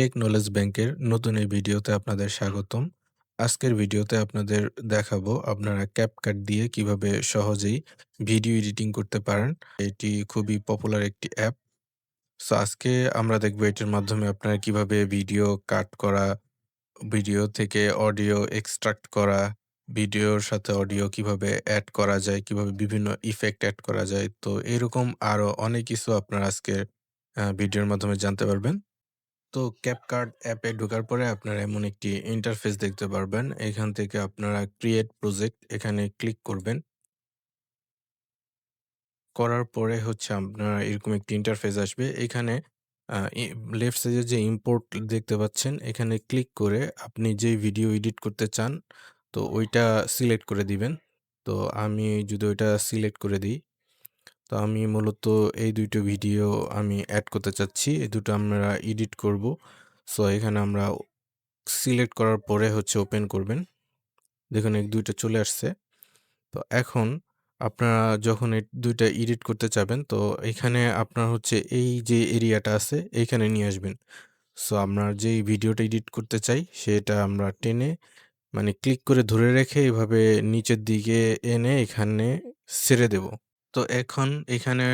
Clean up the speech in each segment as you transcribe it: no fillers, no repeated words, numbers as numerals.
Take knowledge ব্যাংকের নতুন এই ভিডিওতে আপনাদের স্বাগতম। আজকের ভিডিওতে আপনাদের দেখাবো আপনারা CapCut দিয়ে কিভাবে সহজেই ভিডিও এডিটিং করতে পারেন। এটি খুবই পপুলার একটি অ্যাপ। সো আজকে আমরা দেখব এটির মাধ্যমে আপনারা কিভাবে ভিডিও কাট করা, ভিডিও থেকে অডিও এক্সট্রাক্ট করা, ভিডিওর সাথে অডিও কিভাবে এড করা যায়, কিভাবে বিভিন্ন ইফেক্ট এড করা যায়। তো এরকম আরো অনেক কিছু আপনারা আজকে ভিডিওর মাধ্যমে জানতে পারবেন। তো CapCut অ্যাপে ঢোকার পরে আপনারা এমন একটি ইন্টারফেস দেখতে পারবেন। এখান থেকে আপনারা ক্রিয়েট প্রজেক্ট এখানে ক্লিক করবেন। করার পরে হচ্ছে আপনারা এরকম একটি ইন্টারফেস আসবে। এখানে আ ই লেফট সাইডে যে ইম্পোর্ট দেখতে পাচ্ছেন, এখানে ক্লিক করে আপনি যেই ভিডিও এডিট করতে চান, তো ওইটা সিলেক্ট করে দিবেন। তো আমি যদি ওইটা সিলেক্ট করে দিই, তো আমি মূলত এই ২ টো ভিডিও আমি এড করতে চাচ্ছি। এই দুটো আমরা এডিট করব। সো এখানে আমরা সিলেক্ট করার পরে হচ্ছে ওপেন করবেন। দেখুন এই ২ টা চলে আসছে। তো এখন আপনারা যখন এই ২ টা এডিট করতে চাবেন, তো এখানে আপনার হচ্ছে এই যে এরিয়াটা আছে এইখানে নিয়ে আসবেন। সো আমরা যেই ভিডিওটা এডিট করতে চাই সেটা আমরা টেনে মানে ক্লিক করে ধরে রেখে এভাবে নিচের দিকে এনে এখানে ছেড়ে দেব। তো এখন এখানে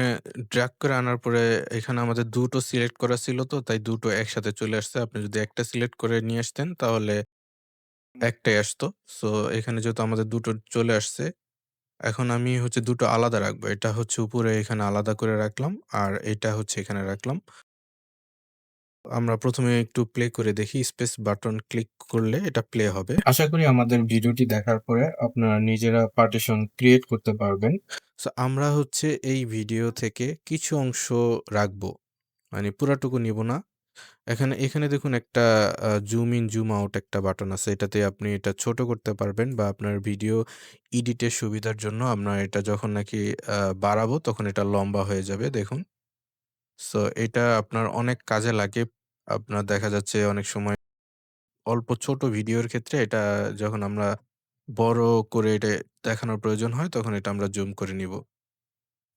ড্র্যাগ করে আনার পরে এখানে আমাদের ২ টো সিলেক্ট করা ছিল, তো তাই ২ টো একসাথে চলে আসছে। আপনি যদি একটা সিলেক্ট করে নিয়ে আসতেন তাহলে একটাই আসতো। সো এখানে যেহেতু আমাদের ২ টো চলে আসছে, এখন আমি হচ্ছে ২ টো আলাদা রাখবো। এটা হচ্ছে উপরে এখানে আলাদা করে রাখলাম। আর এটা হচ্ছে এখানে রাখলাম। আমরা ১ম এ একটু প্লে করে দেখি। স্পেস বাটন ক্লিক করলে এটা প্লে হবে। আশা করি আমাদের ভিডিওটি দেখার পরে আপনারা নিজেরা পার্টিশন ক্রিয়েট করতে পারবেন। সো আমরা হচ্ছে এই ভিডিও থেকে কিছু অংশ রাখবো। মানে পুরাটুকু নিব না। এখানে দেখুন একটা জুম ইন, জুম আউট একটা বাটন আছে। এটাতে আপনি এটা ছোট করতে পারবেন বা আপনার ভিডিও এডিটের সুবিধার জন্য আমরা এটা যখন নাকি আ বাড়াবো তখন এটা লম্বা হয়ে যাবে দেখুন। সো এটা আপনার অনেক কাজে লাগে। আপনার দেখা যাচ্ছে অনেক সময় অল্প ছোট ভিডিওর ক্ষেত্রে এটা যখন আমরা বড় করে এটা দেখানোর প্রয়োজন হয় তখন এটা আমরা জুম করে নিব।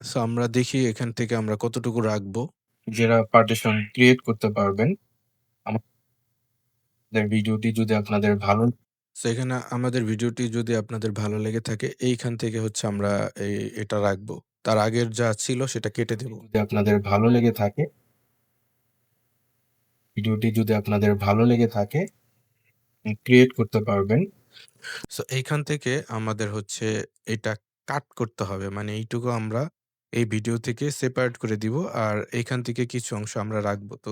সো আমরা দেখি এখান থেকে আমরা কতটুকু রাখবো। নিজেরা পার্টিশন ক্রিয়েট করতে পারবেন। আমাদের ভিডিওটি যদি আপনাদের ভালো সো এখানে আমাদের ভিডিওটি যদি আপনাদের ভালো লেগে থাকে এইখান থেকে হচ্ছে আমরা এটা রাখবো। তার আগের যা ছিল সেটা কেটে দেব। যদি আপনাদের ভালো লেগে থাকে ভিডিওটি যদি আপনাদের ভালো লেগে থাকে ক্রিয়েট করতে পারবেন। সো এইখান থেকে আমাদের হচ্ছে এটা কাট করতে হবে। মানে এইটুকু আমরা এই ভিডিও থেকে সেপারেট করে দিব। আর এইখান থেকে কিছু অংশ আমরা রাখবো। তো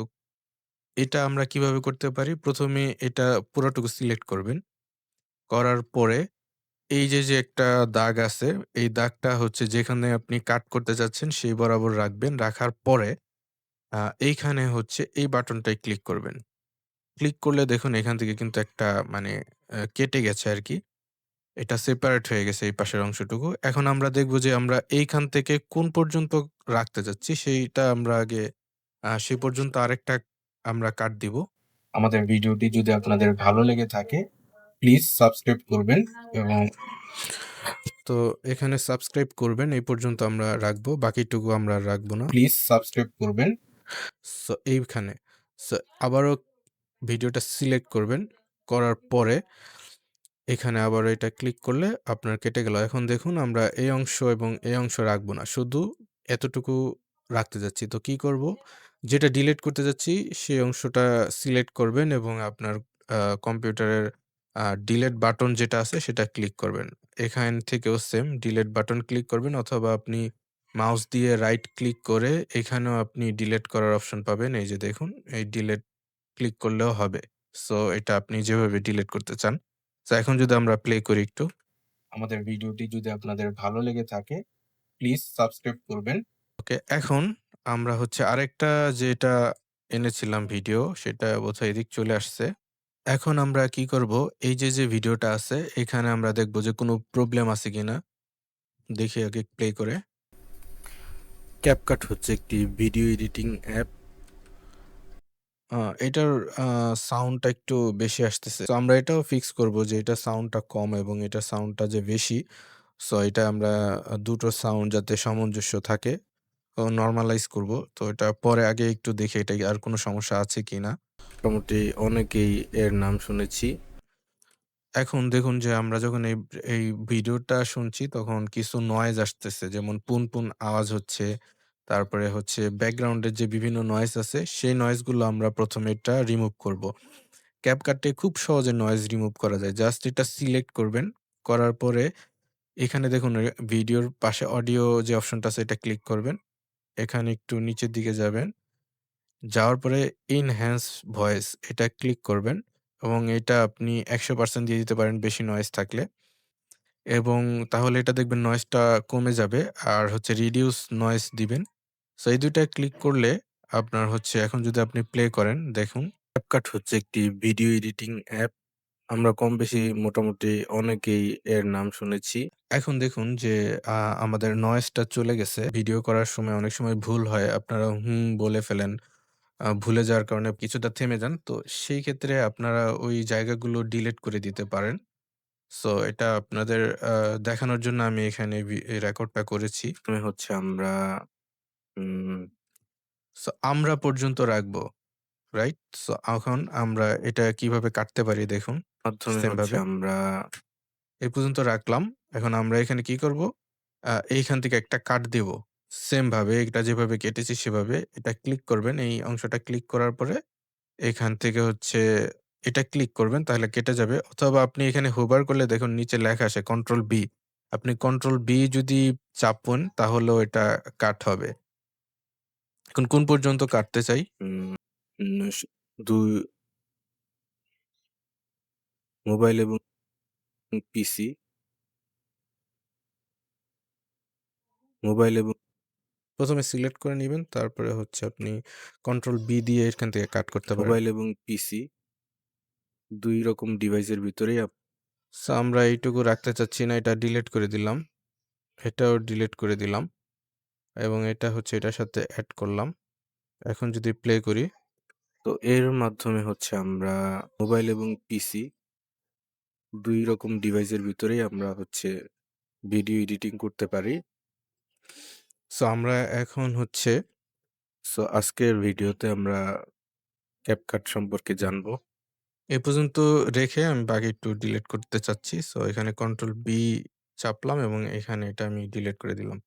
এটা আমরা কিভাবে করতে পারি? ১ম এ এটা পুরাটুকু সিলেক্ট করবেন। করার পরে এই যে একটা দাগ আছে, এই দাগটা হচ্ছে যেখানে আপনি কাট করতে চাচ্ছেন সেই বরাবর রাখবেন। রাখার পরে আ এইখানে হচ্ছে এই বাটনটায় ক্লিক করবেন। ক্লিক করলে দেখুন এখান থেকে কিন্তু একটা মানে কেটে গেছে আরকি। এটা সেপারেট হয়ে গেছে এই পাশের অংশটুকু। এখন আমরা দেখব যে আমরা এইখান থেকে কোন পর্যন্ত রাখতে চাচ্ছি সেইটা আমরা আগে সে পর্যন্ত আরেকটা আমরা কাট দিব। আমাদের ভিডিওটি যদি আপনাদের ভালো লেগে থাকে প্লিজ সাবস্ক্রাইব করবেন এবং তো এখানে সাবস্ক্রাইব করবেন। এই পর্যন্ত আমরা রাখবো। বাকিটুকু আমরা আর রাখবো না। প্লিজ সাবস্ক্রাইব করবেন। সো এইখানে সো আবারও ভিডিওটা সিলেক্ট করবেন। করার পরে এখানে আবার এটা ক্লিক করলে আপনার কেটে গেল। এখন দেখুন আমরা এই অংশ এবং এই অংশ রাখবো না। শুধু এতটুকু রাখতে যাচ্ছি। তো কি করব? যেটা ডিলিট করতে যাচ্ছি সেই অংশটা সিলেক্ট করবেন এবং আপনার কম্পিউটারের ডিলিট বাটন যেটা আছে সেটা ক্লিক করবেন। এখান থেকেও সেম ডিলিট বাটন ক্লিক করবেন অথবা আপনি মাউস দিয়ে রাইট ক্লিক করে এখানেও আপনি ডিলিট করার অপশন পাবেন। এই যে দেখুন এই ডিলিট ক্লিক করলেও হবে। সো এটা আপনি যেভাবে ডিলিট করতে চান। সো এখন যদি আমরা প্লে করি একটু। আমাদের ভিডিওটি যদি আপনাদের ভালো লেগে থাকে প্লিজ সাবস্ক্রাইব করবেন। ওকে, এখন আমরা হচ্ছে আরেকটা যেটা এনেছিলাম ভিডিও সেটা বোধহয় এদিক চলে আসছে। এখন আমরা কি করব? এই যে ভিডিওটা আছে এখানে আমরা দেখব যে কোনো প্রবলেম আছে কিনা। দেখি আগে প্লে করে। CapCut হচ্ছে একটি ভিডিও এডিটিং অ্যাপ। আ এটার আ সাউন্ডটা একটু বেশি আসতেছে। তো আমরা এটাও ফিক্স করব যে এটার সাউন্ডটা কম এবং এটার সাউন্ডটা যে বেশি। সো এটা আমরা ২ টোর সাউন্ড যাতে সামঞ্জস্য থাকে ও নরমালাইজ করব। তো এটা পরে আগে একটু দেখি এটা আর কোনো সমস্যা আছে কিনা। মোটামুটি অনেকেই এর নাম শুনেছি। এখন দেখুন যে আমরা যখন এই ভিডিওটা শুনছি তখন কিছু নয়েজ আসতেছে। যেমন পুন আওয়াজ হচ্ছে। তারপরে হচ্ছে ব্যাকগ্রাউন্ডের যে বিভিন্ন নয়েজ আছে সেই নয়েজগুলো আমরা ১ম এটা রিমুভ করব। CapCut এ খুব সহজে নয়েজ রিমুভ করা যায়। জাস্ট এটা সিলেক্ট করবেন। করার পরে এখানে দেখুন ভিডিওর পাশে অডিও যে অপশনটা আছে এটা ক্লিক করবেন। এখানে একটু নিচের দিকে যাবেন। যাওয়ার পরে এনহ্যান্স ভয়েস এটা ক্লিক করবেন এবং এটা আপনি ১০০% দিয়ে দিতে পারেন বেশি নয়েজ থাকলে এবং তাহলে এটা দেখবেন নয়েজটা কমে যাবে। আর হচ্ছে রিডিউস নয়েজ দিবেন। সো এই ২ টা ক্লিক করলে আপনার হচ্ছে এখন যদি আপনি প্লে করেন দেখুন CapCut হচ্ছে একটি ভিডিও এডিটিং অ্যাপ। আমরা কম বেশি মোটামুটি অনেকেই এর নাম শুনেছি। এখন দেখুন যে আ আমাদের নয়েজটা চলে গেছে। ভিডিও করার সময় অনেক সময় ভুল হয়। আপনারা হুম বলে ফেলেন। ভুলে যাওয়ার কারণে কিছুটা থেমে যান। তো সেই ক্ষেত্রে আপনারা ওই জায়গাগুলো ডিলিট করে দিতে পারেন। সো এটা আপনাদের আ দেখানোর জন্য আমি এখানে এই রেকর্ডটা করেছি। ১ম এ হচ্ছে আমরা উম আমরা পর্যন্ত রাখবো। রাইট? সো এখন আমরা এটা কিভাবে কাটতে পারি দেখুন। মাধ্যমে সেম হচ্ছে ভাবে। আমরা এই পর্যন্ত রাখলাম। এখন আমরা এখানে কি করব? এইখান থেকে একটা কাট দিব। সেম ভাবে এটা যেভাবে কেটেছি সেভাবে এটা ক্লিক করবেন। এই অংশটা ক্লিক করার পরে এখান থেকে হচ্ছে এটা ক্লিক করবেন তাহলে কেটে যাবে। অথবা আপনি এখানে হোভার করলে দেখুন নিচে লেখা আসে কন্ট্রোল বি। আপনি কন্ট্রোল বি যদি চাপুন তাহলেও এটা কাট হবে। এখন কোন পর্যন্ত কাটতে চাই? উম উম ২ মোবাইল এবং পিসি, মোবাইল এবং ১ম এ সিলেক্ট করে নিবেন। তারপরে হচ্ছে আপনি কন্ট্রোল বি দিয়ে এখান থেকে কাট করতে পারেন। মোবাইল এবং পিসি ২ রকম ডিভাইসের ভিতরেই সো আমরা এইটুকু রাখতে চাচ্ছি না। এটা ডিলিট করে দিলাম। এটাও ডিলিট করে দিলাম এবং এটা হচ্ছে এটার সাথে এড করলাম। এখন যদি প্লে করি, তো এর মাধ্যমে হচ্ছে আমরা মোবাইল এবং পিসি ২ রকম ডিভাইসের ভিতরেই আমরা হচ্ছে ভিডিও এডিটিং করতে পারি। সো আমরা এখন হচ্ছে আজকের ভিডিওতে আমরা CapCut সম্পর্কে জানবো। এ পর্যন্ত রেখে আমি বাকি একটু ডিলিট করতে চাচ্ছি। সো এখানে কন্ট্রোল বি চাপলাম এবং এখানে এটা আমি ডিলিট করে দিলাম।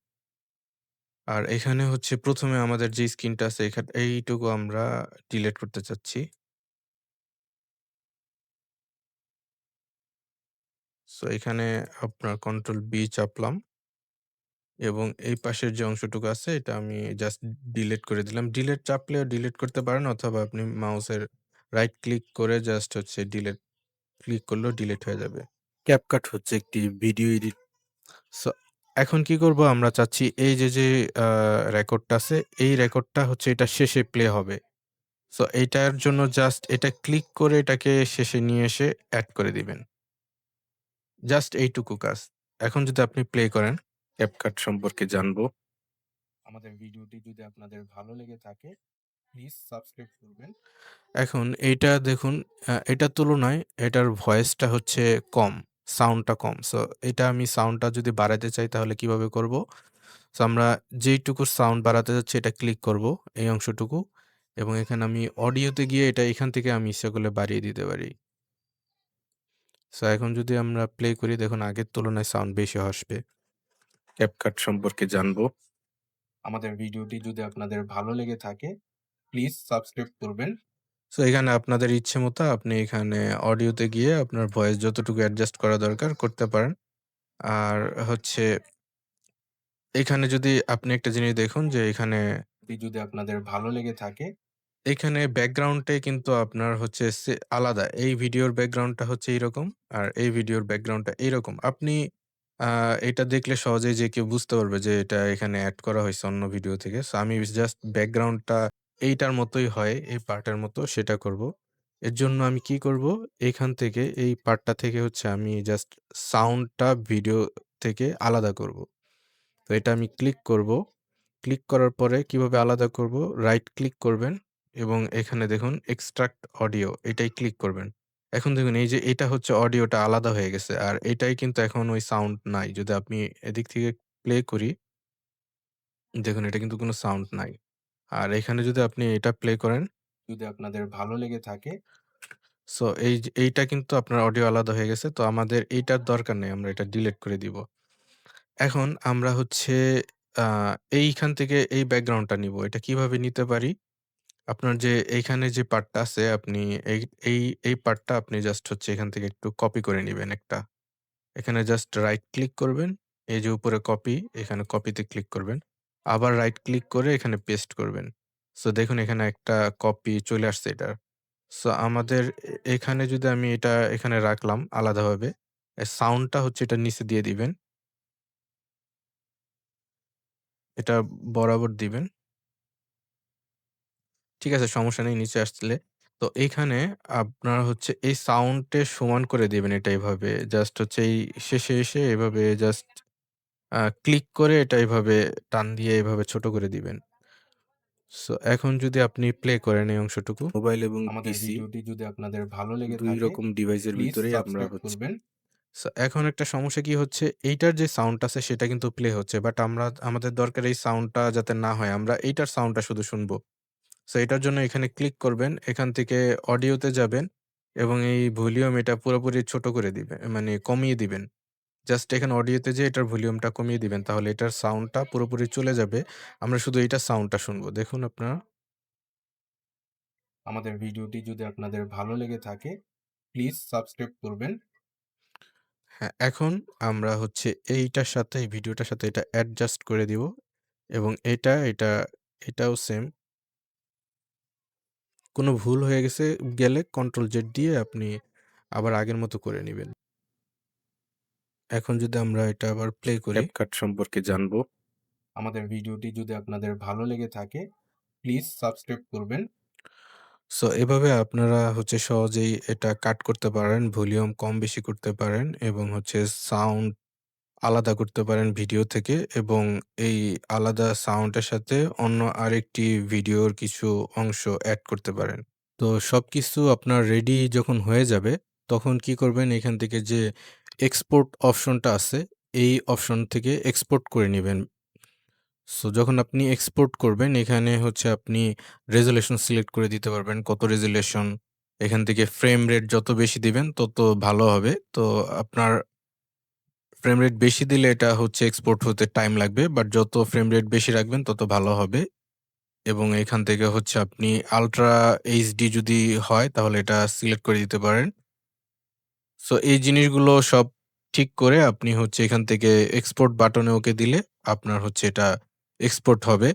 আর এখানে হচ্ছে ১ম এ আমাদের যে স্ক্রিনটা আছে এইটুকু আমরা ডিলিট করতে চাচ্ছি। সো এখানে আপনার কন্ট্রোল বি চাপলাম এবং এই পাশের যে অংশটুকু আছে এটা আমি জাস্ট ডিলিট করে দিলাম। ডিলিট চাপলেও ডিলিট করতে পারেন অথবা আপনি মাউসের রাইট ক্লিক করে জাস্ট হচ্ছে ডিলিট ক্লিক করলেও ডিলিট হয়ে যাবে। CapCut হচ্ছে একটি ভিডিও এডিট সো এখন কি করব আমরা চাচ্ছি এই যে আ রেকর্ডটা আছে এই রেকর্ডটা হচ্ছে এটা শেষে প্লে হবে। সো এইটার জন্য জাস্ট এটা ক্লিক করে এটাকে শেষে নিয়ে এসে এড করে দিবেন। জাস্ট এইটুকু কাজ। এখন যদি আপনি প্লে করেন CapCut সম্পর্কে জানবো। আমাদের ভিডিওটি যদি আপনাদের ভালো লেগে থাকে প্লিজ সাবস্ক্রাইব করবেন। এখন এইটা দেখুন এটার তুলনায় এটার ভয়েসটা হচ্ছে কম, সাউন্ডটা কম। সো এটা আমি সাউন্ডটা যদি বাড়াতে চাই তাহলে কিভাবে করব? সো আমরা যেইটুকু সাউন্ড বাড়াতে যাচ্ছি এটা ক্লিক করব এই অংশটুকু এবং এখানে আমি অডিওতে গিয়ে এটা এখান থেকে আমি ইচ্ছা করলে বাড়িয়ে দিতে পারি। সো এখন যদি আমরা প্লে করি দেখুন আগের তুলনায় সাউন্ড বেশি আসবে। CapCut সম্পর্কে জানবো। আমাদের ভিডিওটি যদি আপনাদের ভালো লেগে থাকে প্লিজ সাবস্ক্রাইব করবেন। সো এখানে আপনাদের ইচ্ছেমতো আপনি এখানে অডিওতে গিয়ে আপনার ভয়েস যতটুকু অ্যাডজাস্ট করা দরকার করতে পারেন। আর হচ্ছে এখানে যদি আপনি একটা জিনিস দেখুন যে এখানে যদি আপনাদের ভালো লেগে থাকে এখানে ব্যাকগ্রাউন্ডে কিন্তু আপনার হচ্ছে আলাদা। এই ভিডিওর ব্যাকগ্রাউন্ডটা হচ্ছে এইরকম, আর এই ভিডিওর ব্যাকগ্রাউন্ডটা এইরকম। আপনি আ এটা দেখলে সহজেই যে কেউ বুঝতে পারবে যে এটা এখানে এড করা হইছে অন্য ভিডিও থেকে। সো আমি জাস্ট ব্যাকগ্রাউন্ডটা এইটার মতোই হয়, এই পার্টের মতো সেটা করব। এর জন্য আমি কি করব? এখান থেকে এই পার্টটা থেকে হচ্ছে আমি জাস্ট সাউন্ডটা ভিডিও থেকে আলাদা করব। তো এটা আমি ক্লিক করব। ক্লিক করার পরে কিভাবে আলাদা করব? রাইট ক্লিক করবেন এবং এখানে দেখুন এক্সট্রাক্ট অডিও এটাই ক্লিক করবেন। এখন দেখুন এই যে এটা হচ্ছে অডিওটা আলাদা হয়ে গেছে। আর এটাই কিন্তু এখন ওই সাউন্ড নাই। যদি আপনি এদিক থেকে প্লে করি, দেখুন এটা কিন্তু কোনো সাউন্ড নাই। আর এখানে যদি আপনি এটা প্লে করেন, যদি আপনাদের ভালো লেগে থাকে সো এইটা কিন্তু আপনার অডিও আলাদা হয়ে গেছে। তো আমাদের এইটার দরকার নেই। আমরা এটা ডিলিট করে দিব। এখন আমরা হচ্ছে আ এইখান থেকে এই ব্যাকগ্রাউন্ডটা নিবো। এটা কিভাবে নিতে পারি? আপনার যে এইখানে যে পার্টটা আছে আপনি এই এই এই পার্টটা আপনি জাস্ট হচ্ছে এখান থেকে একটু কপি করে নিবেন একটা। এখানে জাস্ট রাইট ক্লিক করবেন। এই যে উপরে কপি, এখানে কপিতে ক্লিক করবেন। আবার রাইট ক্লিক করে এখানে পেস্ট করবেন। সো দেখুন এখানে একটা কপি চলে আসছে এটার। সো আমাদের এখানে যদি আমি এটা এখানে রাখলাম আলাদাভাবে। সাউন্ডটা হচ্ছে এটার নিচে দিয়ে দিবেন। এটা বরাবর দিবেন। ঠিক আছে, সমস্যা নেই নিচে আসলে। তো এইখানে আপনার হচ্ছে এই সাউন্ডের সমান করে দিবেন এটা এভাবে। জাস্ট হচ্ছে এই শেষে এসে এভাবে জাস্ট ক্লিক করে এটা এভাবে টান দিয়ে এভাবে ছোট করে দিবেন। সো এখন যদি আপনি প্লে করেন এই অংশটুকু মোবাইল এবং আমাদের পিসি ভিডিওটি যদি আপনাদের ভালো লেগে ২ থাকে রকম ডিভাইসের প্লিজ ভিতরেই আমরা সাবস্ক্রাইব হচ্ছে করবেন। সো এখন একটা সমস্যা কি হচ্ছে, এইটার যে সাউন্ড আছে সেটা কিন্তু প্লে হচ্ছে। বাট আমাদের দরকার এই সাউন্ডটা যাতে না হয়। আমরা এইটার সাউন্ডটা শুধু শুনবো। সো এটার জন্য এখানে ক্লিক করবেন। এখান থেকে অডিওতে যাবেন এবং এই ভলিউম এটা পুরোপুরি ছোট করে দিবেন মানে কমিয়ে দিবেন। জাস্ট এখানে অডিওতে যেয়ে এটার ভলিউমটা কমিয়ে দিবেন। তাহলে এটার সাউন্ডটা পুরোপুরি চলে যাবে। আমরা শুধু এইটার সাউন্ডটা শুনবো। দেখুন আপনারা। আমাদের ভিডিওটি যদি আপনাদের ভালো লেগে থাকে প্লিজ সাবস্ক্রাইব করবেন। হ্যাঁ, এখন আমরা হচ্ছে এইটার সাথে এই ভিডিওটার সাথে এটা অ্যাডজাস্ট করে দিব এবং এটাও সেম। কোনো ভুল হয়ে গেলে কন্ট্রোল জেড দিয়ে আপনি আবার আগের মতো করে নিবেন। এখন যদি আমরা এটা আবার প্লে করি CapCut সম্পর্কে জানবো। আমাদের ভিডিওটি যদি আপনাদের ভালো লেগে থাকে প্লিজ সাবস্ক্রাইব করবেন। সো এভাবে আপনারা হচ্ছে সহজেই এটা কাট করতে পারেন, ভলিউম কম বেশি করতে পারেন এবং হচ্ছে সাউন্ড আলাদা করতে পারেন ভিডিও থেকে এবং এই আলাদা সাউন্ডের সাথে অন্য আরেকটি ভিডিওর কিছু অংশ এড করতে পারেন। তো সবকিছু আপনার রেডি যখন হয়ে যাবে, তখন কি করবেন এখান থেকে যে এক্সপোর্ট অপশনটা আছে, এই অপশন থেকে এক্সপোর্ট করে নিবেন। সো যখন আপনি এক্সপোর্ট করবেন এখানে হচ্ছে আপনি রেজোলিউশন সিলেক্ট করে দিতে পারবেন। কত রেজোলিউশন, এখান থেকে ফ্রেম রেট যত বেশি দিবেন তত ভালো হবে। তো আপনার ফ্রেম রেট বেশি দিলে এটা হচ্ছে এক্সপোর্ট হতে টাইম লাগবে। বাট যত ফ্রেম রেট বেশি রাখবেন তত ভালো হবে। এবং এখান থেকে হচ্ছে আপনি আল্ট্রা এইচডি যদি হয় তাহলে এটা সিলেক্ট করে দিতে পারেন। সো এই জিনিসগুলো সব ঠিক করে আপনি হচ্ছে এখান থেকে এক্সপোর্ট বাটনে ওকে দিলে আপনার হচ্ছে এটা এক্সপোর্ট হবে।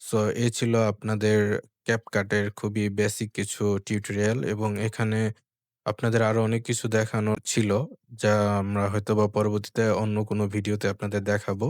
সো এই ছিল আপনাদের CapCut এর খুবই বেসিক কিছু টিউটোরিয়াল এবং এখানে আপনাদের আরো অনেক কিছু দেখানোর ছিল, যা আমরা হয়তোবা পরবর্তীতে অন্য কোনো ভিডিওতে আপনাদের দেখাবো।